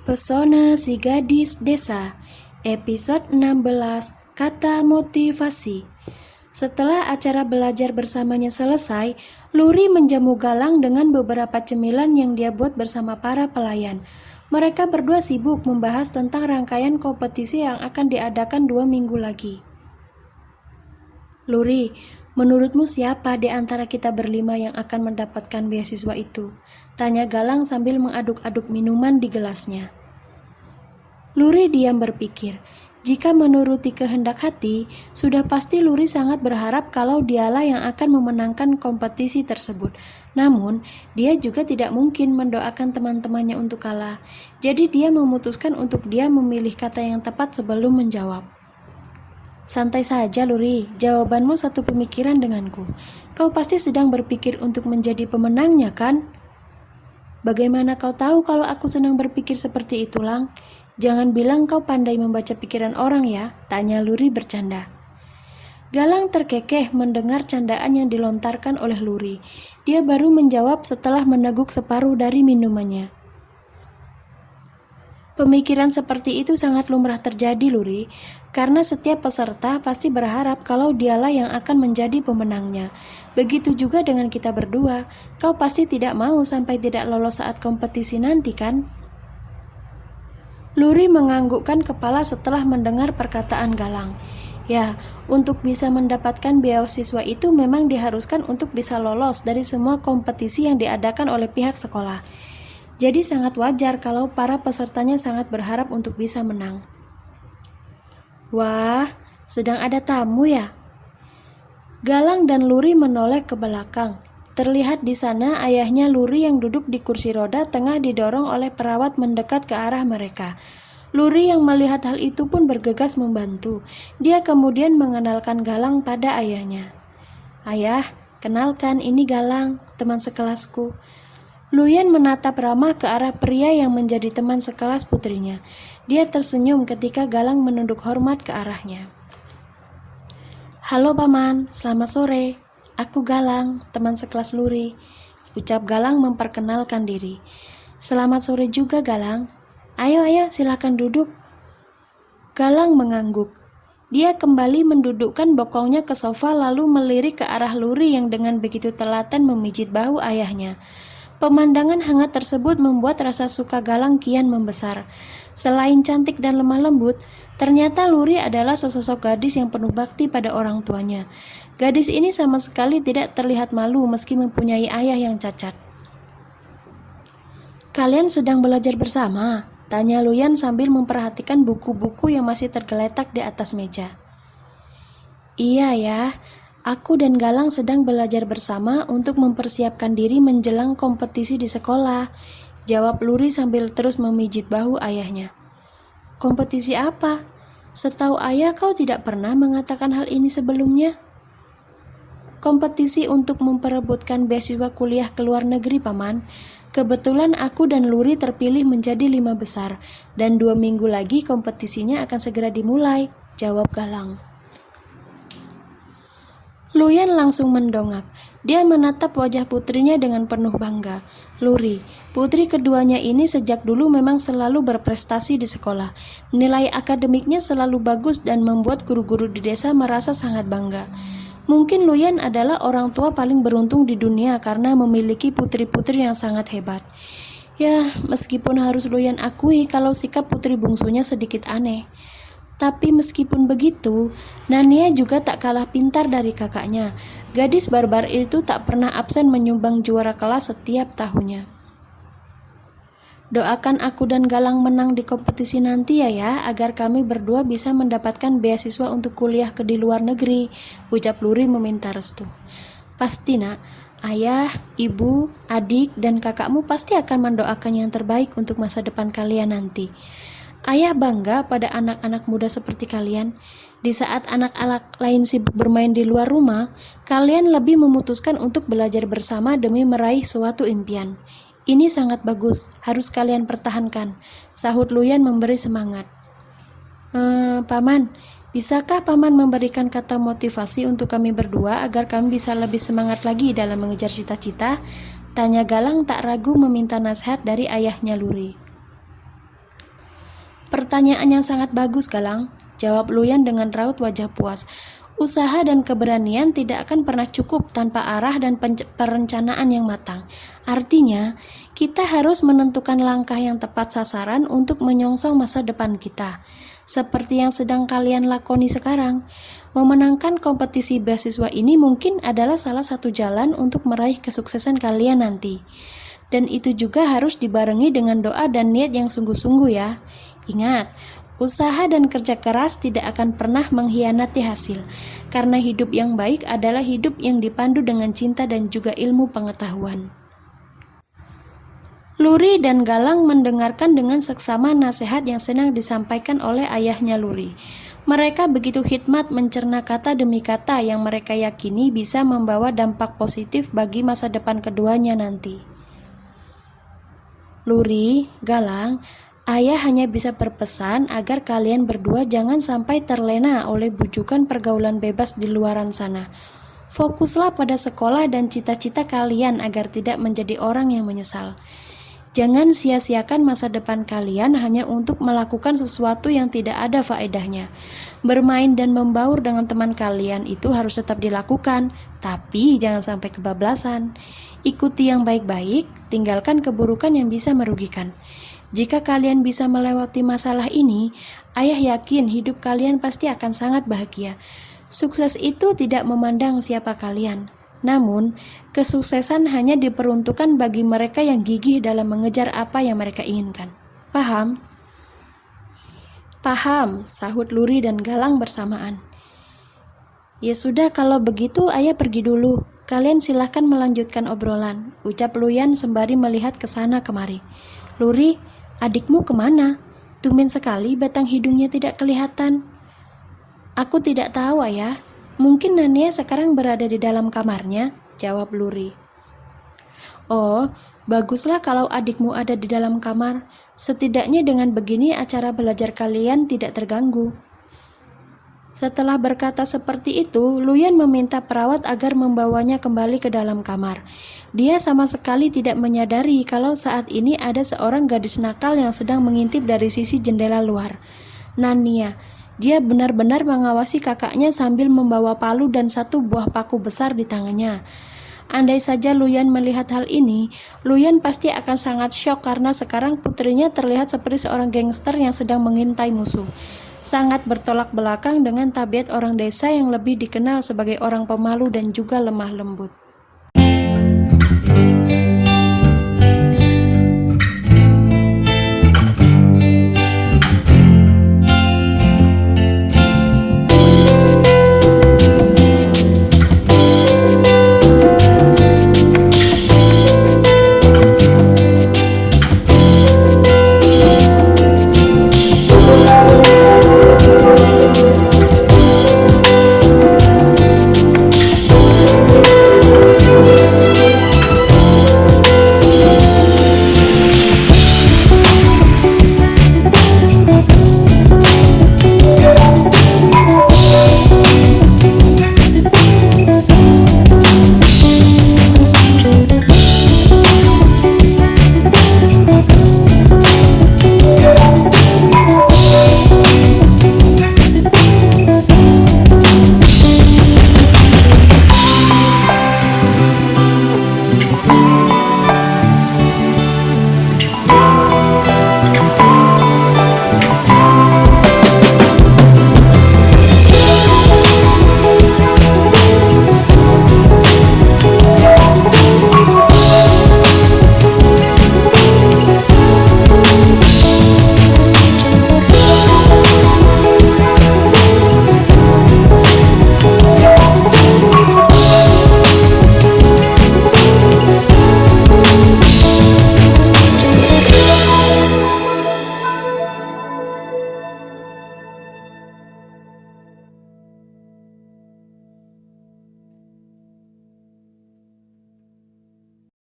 Pesona si gadis desa, episode 16, kata motivasi. Setelah acara belajar bersamanya selesai, Luri menjamu Galang dengan beberapa cemilan yang dia buat bersama para pelayan. Mereka berdua sibuk membahas tentang rangkaian kompetisi yang akan diadakan 2 minggu lagi. Luri, menurutmu siapa di antara kita berlima yang akan mendapatkan beasiswa itu? Tanya Galang sambil mengaduk-aduk minuman di gelasnya. Luri diam berpikir. Jika menuruti kehendak hati, sudah pasti Luri sangat berharap kalau dialah yang akan memenangkan kompetisi tersebut. Namun, dia juga tidak mungkin mendoakan teman-temannya untuk kalah. Jadi dia memutuskan untuk dia memilih kata yang tepat sebelum menjawab. Santai saja, Luri. Jawabanmu satu pemikiran denganku. Kau pasti sedang berpikir untuk menjadi pemenangnya, kan? Bagaimana kau tahu kalau aku senang berpikir seperti itu, Lang? Jangan bilang kau pandai membaca pikiran orang ya, tanya Luri bercanda. Galang terkekeh mendengar candaan yang dilontarkan oleh Luri. Dia baru menjawab setelah meneguk separuh dari minumannya. Pemikiran seperti itu sangat lumrah terjadi, Luri, karena setiap peserta pasti berharap kalau dialah yang akan menjadi pemenangnya. Begitu juga dengan kita berdua, kau pasti tidak mau sampai tidak lolos saat kompetisi nanti, kan? Luri menganggukkan kepala setelah mendengar perkataan Galang. Ya, untuk bisa mendapatkan beasiswa itu memang diharuskan untuk bisa lolos dari semua kompetisi yang diadakan oleh pihak sekolah. Jadi sangat wajar kalau para pesertanya sangat berharap untuk bisa menang. Wah, sedang ada tamu ya? Galang dan Luri menoleh ke belakang. Terlihat di sana ayahnya Luri yang duduk di kursi roda tengah didorong oleh perawat mendekat ke arah mereka. Luri yang melihat hal itu pun bergegas membantu. Dia kemudian mengenalkan Galang pada ayahnya. Ayah, kenalkan ini Galang, teman sekelasku. Luyan menatap ramah ke arah pria yang menjadi teman sekelas putrinya. Dia tersenyum ketika Galang menunduk hormat ke arahnya. Halo Paman, selamat sore. Aku Galang, teman sekelas Luri. Ucap Galang memperkenalkan diri. Selamat sore juga Galang. Ayo silakan duduk. Galang mengangguk. Dia kembali mendudukkan bokongnya ke sofa lalu melirik ke arah Luri yang dengan begitu telaten memijit bahu ayahnya. Pemandangan hangat tersebut membuat rasa suka Galang kian membesar. Selain cantik dan lemah lembut, ternyata Luri adalah sesosok gadis yang penuh bakti pada orang tuanya. Gadis ini sama sekali tidak terlihat malu meski mempunyai ayah yang cacat. Kalian sedang belajar bersama? Tanya Luyan sambil memperhatikan buku-buku yang masih tergeletak di atas meja. Iya ya, aku dan Galang sedang belajar bersama untuk mempersiapkan diri menjelang kompetisi di sekolah, jawab Luri sambil terus memijit bahu ayahnya. Kompetisi apa? Setahu ayah kau tidak pernah mengatakan hal ini sebelumnya. Kompetisi untuk memperebutkan beasiswa kuliah ke luar negeri, Paman. Kebetulan aku dan Luri terpilih menjadi 5 besar, dan 2 minggu lagi kompetisinya akan segera dimulai, jawab Galang. Luyan langsung mendongak. Dia menatap wajah putrinya dengan penuh bangga. Luri, putri keduanya ini sejak dulu memang selalu berprestasi di sekolah. Nilai akademiknya selalu bagus dan membuat guru-guru di desa merasa sangat bangga. Mungkin Luyan adalah orang tua paling beruntung di dunia karena memiliki putri-putri yang sangat hebat. Ya, meskipun harus Luyan akui kalau sikap putri bungsunya sedikit aneh. Tapi meskipun begitu, Nania juga tak kalah pintar dari kakaknya. Gadis barbar itu tak pernah absen menyumbang juara kelas setiap tahunnya. Doakan aku dan Galang menang di kompetisi nanti ya, agar kami berdua bisa mendapatkan beasiswa untuk kuliah di luar negeri, ucap Luri meminta restu. Pasti nak, ayah, ibu, adik, dan kakakmu pasti akan mendoakan yang terbaik untuk masa depan kalian nanti. Ayah bangga pada anak-anak muda seperti kalian. Di saat anak-anak lain sibuk bermain di luar rumah, kalian lebih memutuskan untuk belajar bersama demi meraih suatu impian. Ini sangat bagus, harus kalian pertahankan, sahut Luyan memberi semangat. Paman, bisakah Paman memberikan kata motivasi untuk kami berdua agar kami bisa lebih semangat lagi dalam mengejar cita-cita? Tanya Galang tak ragu meminta nasihat dari ayahnya Luri. Pertanyaan yang sangat bagus, Galang, jawab Luyan dengan raut wajah puas. Usaha dan keberanian tidak akan pernah cukup tanpa arah dan perencanaan yang matang. Artinya, kita harus menentukan langkah yang tepat sasaran untuk menyongsong masa depan kita. Seperti yang sedang kalian lakoni sekarang, memenangkan kompetisi beasiswa ini mungkin adalah salah satu jalan untuk meraih kesuksesan kalian nanti. Dan itu juga harus dibarengi dengan doa dan niat yang sungguh-sungguh ya. Ingat, usaha dan kerja keras tidak akan pernah mengkhianati hasil, karena hidup yang baik adalah hidup yang dipandu dengan cinta dan juga ilmu pengetahuan. Luri dan Galang mendengarkan dengan seksama nasihat yang senang disampaikan oleh ayahnya Luri. Mereka begitu hikmat mencerna kata demi kata yang mereka yakini bisa membawa dampak positif bagi masa depan keduanya nanti. Luri, Galang, ayah hanya bisa berpesan agar kalian berdua jangan sampai terlena oleh bujukan pergaulan bebas di luaran sana. Fokuslah pada sekolah dan cita-cita kalian agar tidak menjadi orang yang menyesal. Jangan sia-siakan masa depan kalian hanya untuk melakukan sesuatu yang tidak ada faedahnya. Bermain dan membaur dengan teman kalian itu harus tetap dilakukan, tapi jangan sampai kebablasan. Ikuti yang baik-baik, tinggalkan keburukan yang bisa merugikan. Jika kalian bisa melewati masalah ini, ayah yakin hidup kalian pasti akan sangat bahagia. Sukses itu tidak memandang siapa kalian, namun kesuksesan hanya diperuntukkan bagi mereka yang gigih dalam mengejar apa yang mereka inginkan. Paham? Paham, sahut Luri dan Galang bersamaan. Ya sudah, kalau begitu ayah pergi dulu. Kalian silahkan melanjutkan obrolan, ucap Luyan sembari melihat ke sana kemari. Luri, adikmu kemana? Tumben sekali batang hidungnya tidak kelihatan. Aku tidak tahu, ayah. Mungkin Nania sekarang berada di dalam kamarnya, jawab Luri. Oh, baguslah kalau adikmu ada di dalam kamar. Setidaknya dengan begini acara belajar kalian tidak terganggu. Setelah berkata seperti itu, Luyan meminta perawat agar membawanya kembali ke dalam kamar. Dia sama sekali tidak menyadari kalau saat ini ada seorang gadis nakal yang sedang mengintip dari sisi jendela luar. Nania, dia benar-benar mengawasi kakaknya sambil membawa palu dan satu buah paku besar di tangannya. Andai saja Luyan melihat hal ini, Luyan pasti akan sangat syok karena sekarang putrinya terlihat seperti seorang gangster yang sedang mengintai musuh. Sangat bertolak belakang dengan tabiat orang desa yang lebih dikenal sebagai orang pemalu dan juga lemah lembut.